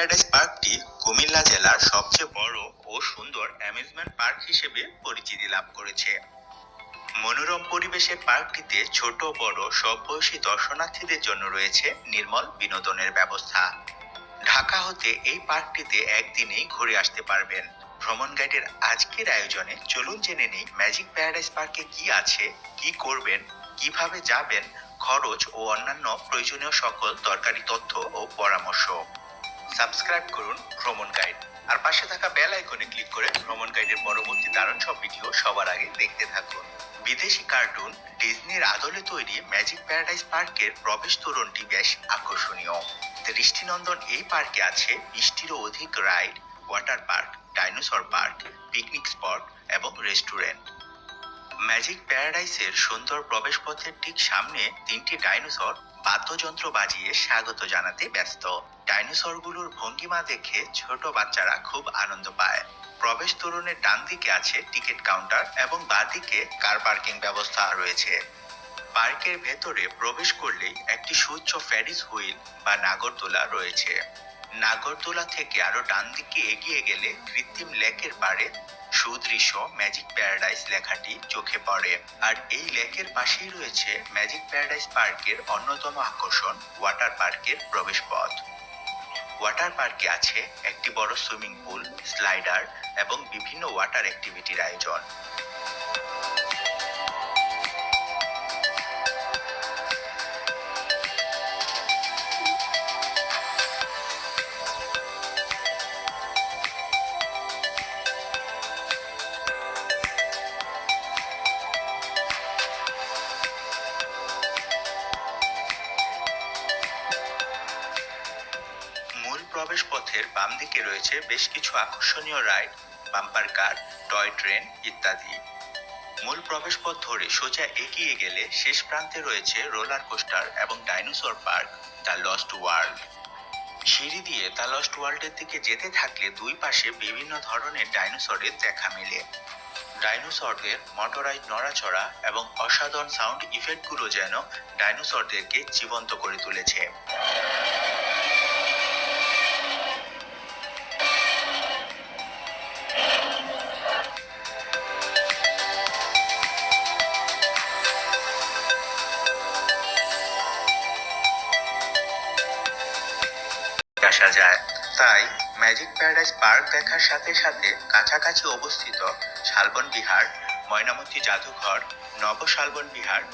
Paradise পার্কটি কুমিল্লা জেলার সবচেয়ে বড় ও সুন্দর অ্যামিউজমেন্ট পার্ক হিসেবে পরিচিতি লাভ করেছে। মনোরম পরিবেশের পার্কটিতে ছোট বড় সব বয়সী দর্শনার্থীদের জন্য রয়েছে নির্মল বিনোদনের ব্যবস্থা। ঢাকা হতে এই পার্কটিতে একদিনেই ঘুরে আসতে পারবেন। ভ্রমণ গাইডের আজকের আয়োজনে চলুন জেনে নেই ম্যাজিক প্যারাডাইস পার্কে কি আছে, কি করবেন, কিভাবে যাবেন, খরচ ও অন্যান্য প্রয়োজনীয় সকল দরকারি তথ্য ও পরামর্শ। সাবস্ক্রাইব করুন ভ্রমণ গাইড আর পাশে থাকা বেল আইকনে ক্লিক করে ভ্রমণ গাইডের পরবর্তী দারুণ সব ভিডিও সবার আগে দেখতে থাকুন। বিদেশি কার্টুন ডিজনির আদলে তৈরি ম্যাজিক প্যারাডাইস পার্কের প্রবেশ তোরণটি বেশ আকর্ষণীয়। দৃষ্টিনন্দন এই পার্কে আছে 20টিরও অধিক ride, water park, dinosaur park, picnic spot এবং রেস্টুরেন্ট। ম্যাজিক প্যারাডাইসের সুন্দর প্রবেশপথের ঠিক সামনে 3টি ডাইনোসর বাদ্যযন্ত্র বাজিয়ে স্বাগত জানাতে ব্যস্ত। ডাইনোসরগুলোর ভঙ্গিমা দেখে ছোট বাচ্চারা খুব আনন্দ পায়। প্রবেশ তোরণের ডান দিকে আছে টিকিট কাউন্টার এবং বাঁ দিকে কার পার্কিং ব্যবস্থা রয়েছে। পার্কের ভেতরে প্রবেশ করলেই একটি সুউচ্চ ফেরিস হুইল বা নাগরদোলা রয়েছে। নাগরদোলা থেকে আরো ডান দিকে এগিয়ে গেলে কৃত্রিম লেকের পাড়ে সুদৃশ্য ম্যাজিক প্যারাডাইস লেখাটি চোখে পড়ে। আর এই লেকের পাশেই রয়েছে ম্যাজিক প্যারাডাইস পার্কের অন্যতম আকর্ষণ ওয়াটার পার্কের প্রবেশপথ। ওয়াটার পার্কে আছে একটি বড় সুইমিং পুল, স্লাইডার এবং বিভিন্ন ওয়াটার অ্যাক্টিভিটির আয়োজন। মূল প্রবেশ পথের বাম দিকে রয়েছে বেশ কিছু আকর্ষণীয় রাইড, বাম্পার কার, টয় ট্রেন ইত্যাদি। মূল প্রবেশ পথ ধরে সোজা এগিয়ে গেলে শেষ প্রান্তে রয়েছে রোলার কোস্টার এবং dinosaur park the lost world. সিঁড়ি দিয়ে দ্য লস্ট ওয়ার্ল্ডের দিকে যেতে থাকলে দুই পাশে বিভিন্ন ধরনের ডাইনোসরের দেখা মেলে। ডাইনোসরদের মোটরাইজ নড়াচড়া এবং অসাধারণ সাউন্ড ইফেক্টগুলো যেন ডাইনোসরদেরকে জীবন্ত করে তুলেছে। আসা যায়। তাই ম্যাজিক প্যারাডাইস পার্ক দেখার সাথে সাথে কাছাকাছি অবস্থিত শালবন বিহার, ময়নামতি জাদুঘর, নব শালবন বিহার